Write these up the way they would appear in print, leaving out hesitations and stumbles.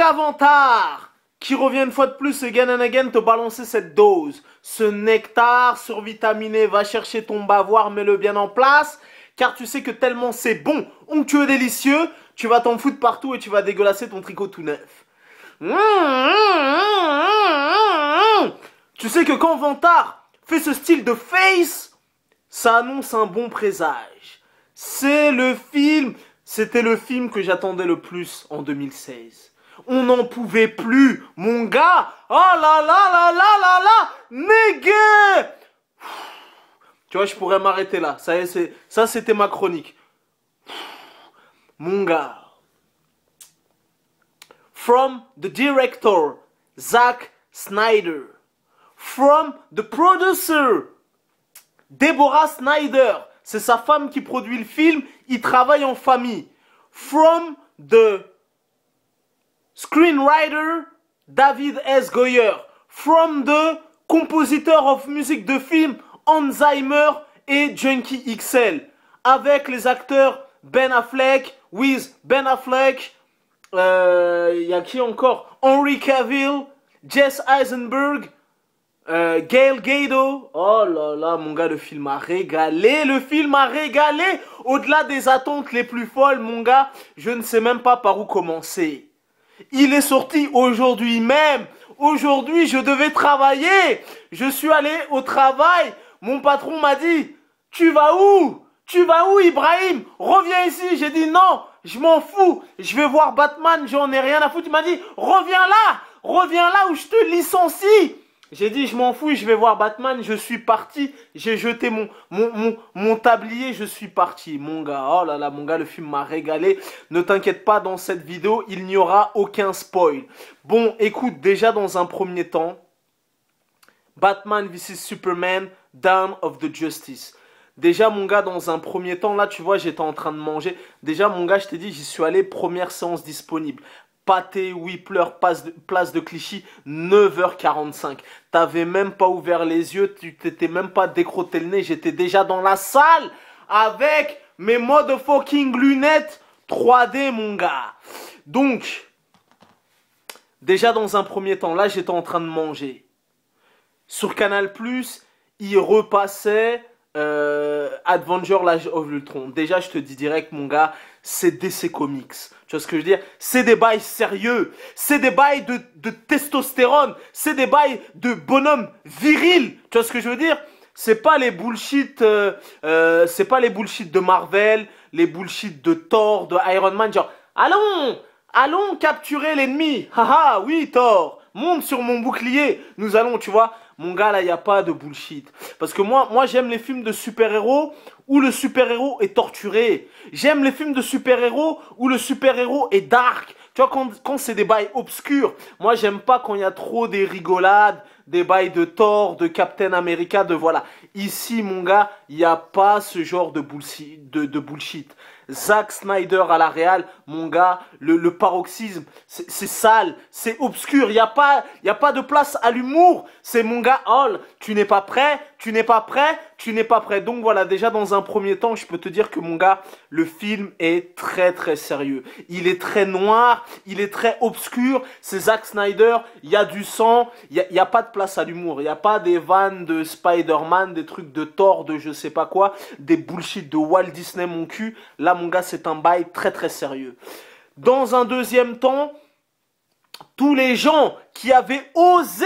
gars Vantard, qui revient une fois de plus again and again te balancer cette dose. Ce nectar survitaminé, va chercher ton bavoir, mets-le bien en place, car tu sais que tellement c'est bon, onctueux, délicieux, tu vas t'en foutre partout et tu vas dégueulasser ton tricot tout neuf. Tu sais que quand Vantard fait ce style de face, ça annonce un bon présage. C'était le film que j'attendais le plus en 2016. On n'en pouvait plus, mon gars. Oh là là là là là là, nigga. Tu vois, je pourrais m'arrêter là. Ça, c'était ma chronique. Mon gars. From the director, Zack Snyder. From the producer, Deborah Snyder. C'est sa femme qui produit le film. Il travaille en famille. From the screenwriter, David S. Goyer. From the compositeur of music de film, Alzheimer et Junkie XL. Avec les acteurs Ben Affleck, Ben Affleck. Y a qui encore? Henry Cavill, Jesse Eisenberg, Gail Gadot. Oh là là, mon gars, le film a régalé. Le film a régalé. Au-delà des attentes les plus folles, mon gars, je ne sais même pas par où commencer. Il est sorti aujourd'hui même. Aujourd'hui, je devais travailler. Je suis allé au travail. Mon patron m'a dit, tu vas où? Tu vas où, Ibrahim? Reviens ici. J'ai dit non, je m'en fous. Je vais voir Batman, j'en ai rien à foutre. Il m'a dit, reviens là où je te licencie. J'ai dit, je m'en fous, je vais voir Batman, je suis parti. J'ai jeté mon tablier, je suis parti. Mon gars, oh là là, mon gars, le film m'a régalé. Ne t'inquiète pas, dans cette vidéo, il n'y aura aucun spoil. Bon, écoute, déjà dans un premier temps, Batman vs Superman, Dawn of the Justice. Déjà, mon gars, dans un premier temps, là, tu vois, j'étais en train de manger. Déjà, mon gars, je t'ai dit, j'y suis allé, première séance disponible. Pâté, Whippler, place de Clichy, 9h45. T'avais même pas ouvert les yeux, tu t'étais même pas décrotté le nez. J'étais déjà dans la salle avec mes motherfucking lunettes 3D, mon gars. Donc, déjà dans un premier temps, là, j'étais en train de manger. Sur Canal+, il repassait Avenger l'Age of l'Ultron. Déjà, je te dis direct, mon gars, c'est DC Comics. Tu vois ce que je veux dire? C'est des bails sérieux. C'est des bails de testostérone. C'est des bails de bonhomme viril. Tu vois ce que je veux dire? C'est pas les bullshit, c'est pas les bullshit de Marvel, les bullshit de Thor, de Iron Man. Genre, allons capturer l'ennemi. Haha, oui, Thor. Monte sur mon bouclier. Nous allons, tu vois. Mon gars, là, il n'y a pas de bullshit. Parce que moi j'aime les films de super-héros où le super-héros est torturé. J'aime les films de super-héros où le super-héros est dark. Tu vois, quand c'est des bails obscurs. Moi, j'aime pas quand il y a trop des rigolades, des bails de Thor, de Captain America, de voilà. Ici, mon gars, il n'y a pas ce genre de bullshit. Zack Snyder à la réal, mon gars, le paroxysme, c'est sale, c'est obscur, il n'y a pas de place à l'humour. C'est mon gars, oh, tu n'es pas prêt, tu n'es pas prêt, tu n'es pas prêt. Donc voilà, déjà dans un premier temps, je peux te dire que mon gars, le film est très très sérieux. Il est très noir, il est très obscur, c'est Zack Snyder, il y a du sang, il n'y a pas de place à l'humour. Il n'y a pas des vannes de Spider-Man, des trucs de Thor, de je sais pas quoi, des bullshit de Walt Disney mon cul. Là, mon gars, c'est un bail très très sérieux. Dans un deuxième temps, tous les gens qui avaient osé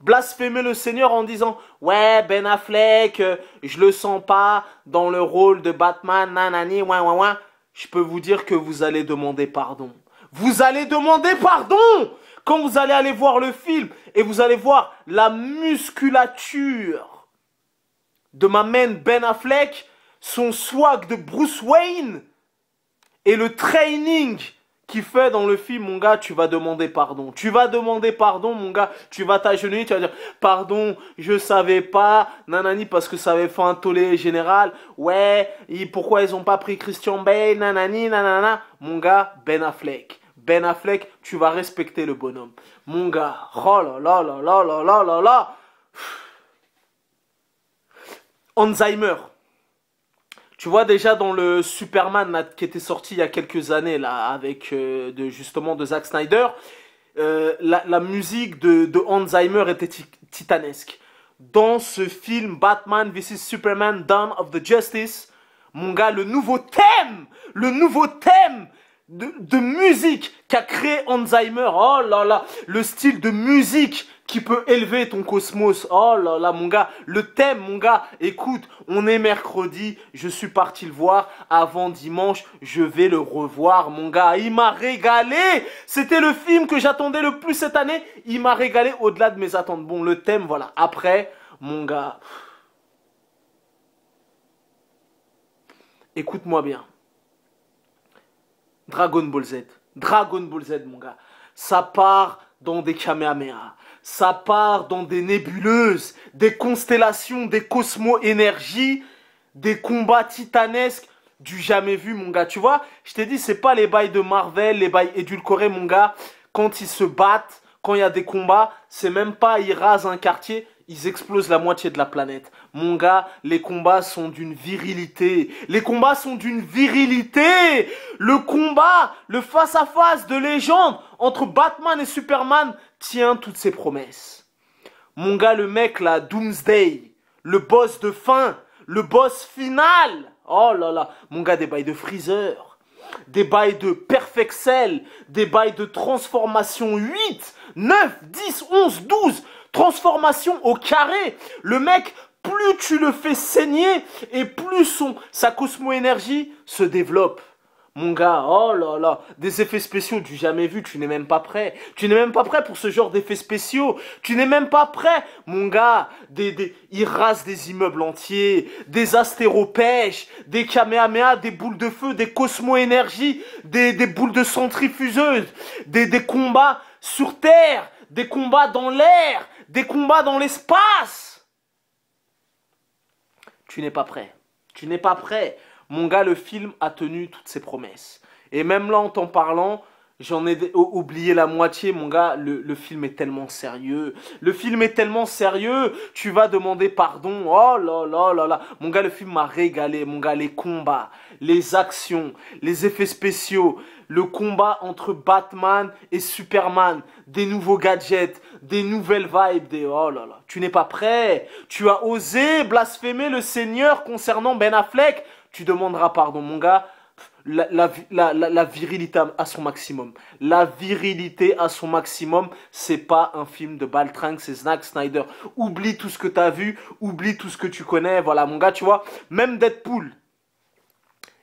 blasphémer le Seigneur en disant « Ouais, Ben Affleck, je le sens pas dans le rôle de Batman, nanani, ouin, ouin, ouin. » Je peux vous dire que vous allez demander pardon. Vous allez demander pardon quand vous allez aller voir le film et vous allez voir la musculature de ma main Ben Affleck, son swag de Bruce Wayne et le training qu'il fait dans le film, mon gars, tu vas demander pardon. Tu vas demander pardon, mon gars. Tu vas t'agenouiller, tu vas dire, pardon, je savais pas, nanani, parce que ça avait fait un tollé général. Ouais, et pourquoi ils ont pas pris Christian Bale, nanani, nanana. Mon gars, Ben Affleck. Ben Affleck, tu vas respecter le bonhomme. Mon gars, oh là là là là là là là là. Alzheimer. Tu vois déjà dans le Superman là, qui était sorti il y a quelques années là avec justement de Zack Snyder, la musique de Hans Zimmer était titanesque. Dans ce film Batman vs Superman Dawn of the Justice, mon gars, le nouveau thème de musique qu'a créé Hans Zimmer, oh là là, le style de musique qui peut élever ton cosmos, oh là là, mon gars, le thème, mon gars, écoute, on est mercredi, je suis parti le voir, avant dimanche, je vais le revoir, mon gars, il m'a régalé, c'était le film que j'attendais le plus cette année, il m'a régalé au-delà de mes attentes, bon, le thème, voilà, après, mon gars, écoute-moi bien, Dragon Ball Z. Dragon Ball Z, mon gars. Ça part dans des Kamehameha. Ça part dans des nébuleuses, des constellations, des cosmo-énergies, des combats titanesques du jamais vu, mon gars. Tu vois, je t'ai dit, c'est pas les bails de Marvel, les bails édulcorés, mon gars. Quand ils se battent, quand il y a des combats, c'est même pas ils rasent un quartier, ils explosent la moitié de la planète. Mon gars, les combats sont d'une virilité. Les combats sont d'une virilité. Le combat, le face-à-face de légende entre Batman et Superman tient toutes ses promesses. Mon gars, le mec là, Doomsday, le boss de fin, le boss final. Oh là là, mon gars, des bails de Freezer, des bails de Perfect Cell, des bails de transformation 8, 9, 10, 11, 12, transformation au carré. Le mec, plus tu le fais saigner et plus sa cosmo-énergie se développe. Mon gars, oh là là, des effets spéciaux du jamais vu, tu n'es même pas prêt. Tu n'es même pas prêt pour ce genre d'effets spéciaux. Tu n'es même pas prêt, mon gars. Ils rasent des immeubles entiers, des astéropèches, des kamehameha, des boules de feu, des cosmo-énergies, des boules de centrifugeuses, des combats sur Terre, des combats dans l'air, des combats dans l'espace. Tu n'es pas prêt. Tu n'es pas prêt. Mon gars, le film a tenu toutes ses promesses. Et même là, en t'en parlant, j'en ai oublié la moitié. Mon gars, le film est tellement sérieux. Le film est tellement sérieux. Tu vas demander pardon. Oh là là là là. Mon gars, le film m'a régalé. Mon gars, les combats, les actions, les effets spéciaux, le combat entre Batman et Superman, des nouveaux gadgets, des nouvelles vibes, oh là là. Tu n'es pas prêt. Tu as osé blasphémer le Seigneur concernant Ben Affleck. Tu demanderas pardon, mon gars. La virilité à son maximum. La virilité à son maximum, c'est pas un film de baltringue, c'est Zack Snyder. Oublie tout ce que tu as vu, oublie tout ce que tu connais. Voilà, mon gars, tu vois, même Deadpool,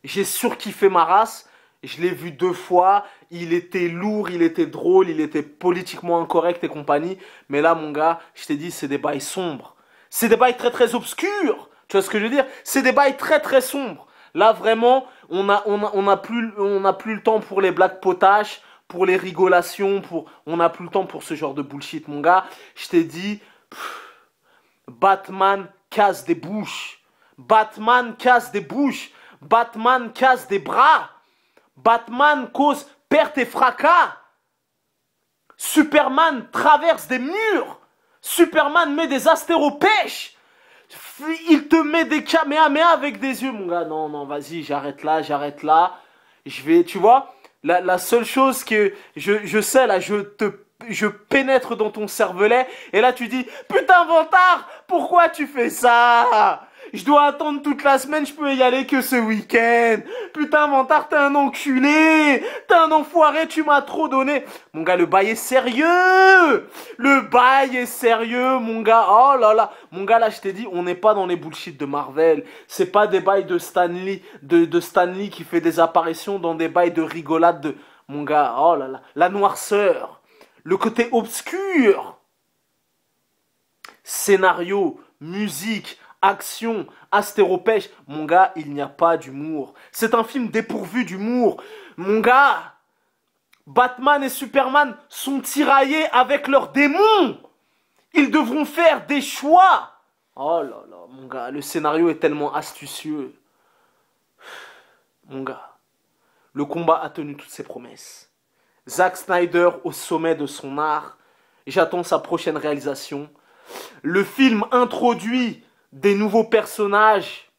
j'ai surkiffé ma race. Je l'ai vu 2 fois. Il était lourd, il était drôle, il était politiquement incorrect et compagnie. Mais là, mon gars, je t'ai dit, c'est des bails sombres. C'est des bails très très obscurs. Tu vois ce que je veux dire? C'est des bails très très sombres. Là, vraiment, on a plus le temps pour les blagues potaches, pour les rigolations, on n'a plus le temps pour ce genre de bullshit, mon gars. Je t'ai dit, Batman casse des bouches. Batman casse des bouches. Batman casse des bras. Batman cause perte et fracas. Superman traverse des murs. Superman met des astéropèches. Il te met des kamehameha avec des yeux, mon gars. Non, non, vas-y, j'arrête là, j'arrête là. Tu vois, la seule chose que je sais, là, je pénètre dans ton cervelet. Et là, tu dis, putain, Vantard, pourquoi tu fais ça? Je dois attendre toute la semaine, je peux y aller que ce week-end. Putain, Vantard, t'es un enculé. T'es un enfoiré, tu m'as trop donné. Mon gars, le bail est sérieux. Le bail est sérieux, mon gars. Oh là là. Mon gars, là, je t'ai dit, on n'est pas dans les bullshit de Marvel. C'est pas des bails de Stanley, de Stanley qui fait des apparitions dans des bails de rigolade de... Mon gars, oh là là. La noirceur. Le côté obscur. Scénario, musique, action, astéropèche. Mon gars, il n'y a pas d'humour. C'est un film dépourvu d'humour. Mon gars, Batman et Superman sont tiraillés avec leurs démons. Ils devront faire des choix. Oh là là, mon gars, le scénario est tellement astucieux. Mon gars, le combat a tenu toutes ses promesses. Zack Snyder au sommet de son art. J'attends sa prochaine réalisation. Le film introduit des nouveaux personnages.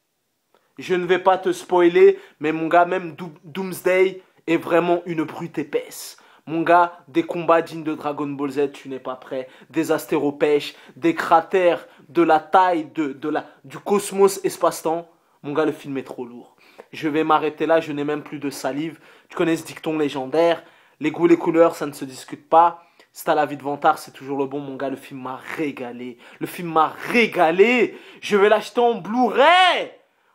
Je ne vais pas te spoiler, mais mon gars, même Doomsday est vraiment une brute épaisse. Mon gars, des combats dignes de Dragon Ball Z, tu n'es pas prêt. Des astéropèches, des cratères de la taille du cosmos espace-temps. Mon gars, le film est trop lourd. Je vais m'arrêter là, je n'ai même plus de salive. Tu connais ce dicton légendaire. Les goûts, les couleurs, ça ne se discute pas. C'est à la vie de Vantard, c'est toujours le bon. Mon gars, le film m'a régalé. Le film m'a régalé. Je vais l'acheter en Blu-ray.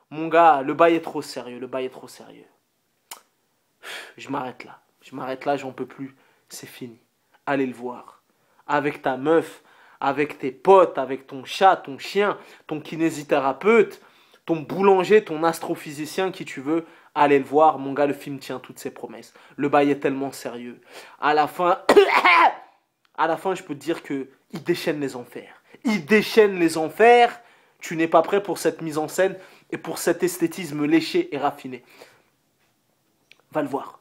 Mon gars, le bail est trop sérieux. Le bail est trop sérieux. Je m'arrête là. Je m'arrête là, j'en peux plus. C'est fini. Allez le voir. Avec ta meuf, avec tes potes, avec ton chat, ton chien, ton kinésithérapeute, ton boulanger, ton astrophysicien, qui tu veux. Allez le voir. Mon gars, le film tient toutes ses promesses. Le bail est tellement sérieux. À la fin, je peux te dire qu'il déchaîne les enfers. Il déchaîne les enfers. Tu n'es pas prêt pour cette mise en scène et pour cet esthétisme léché et raffiné. Va le voir.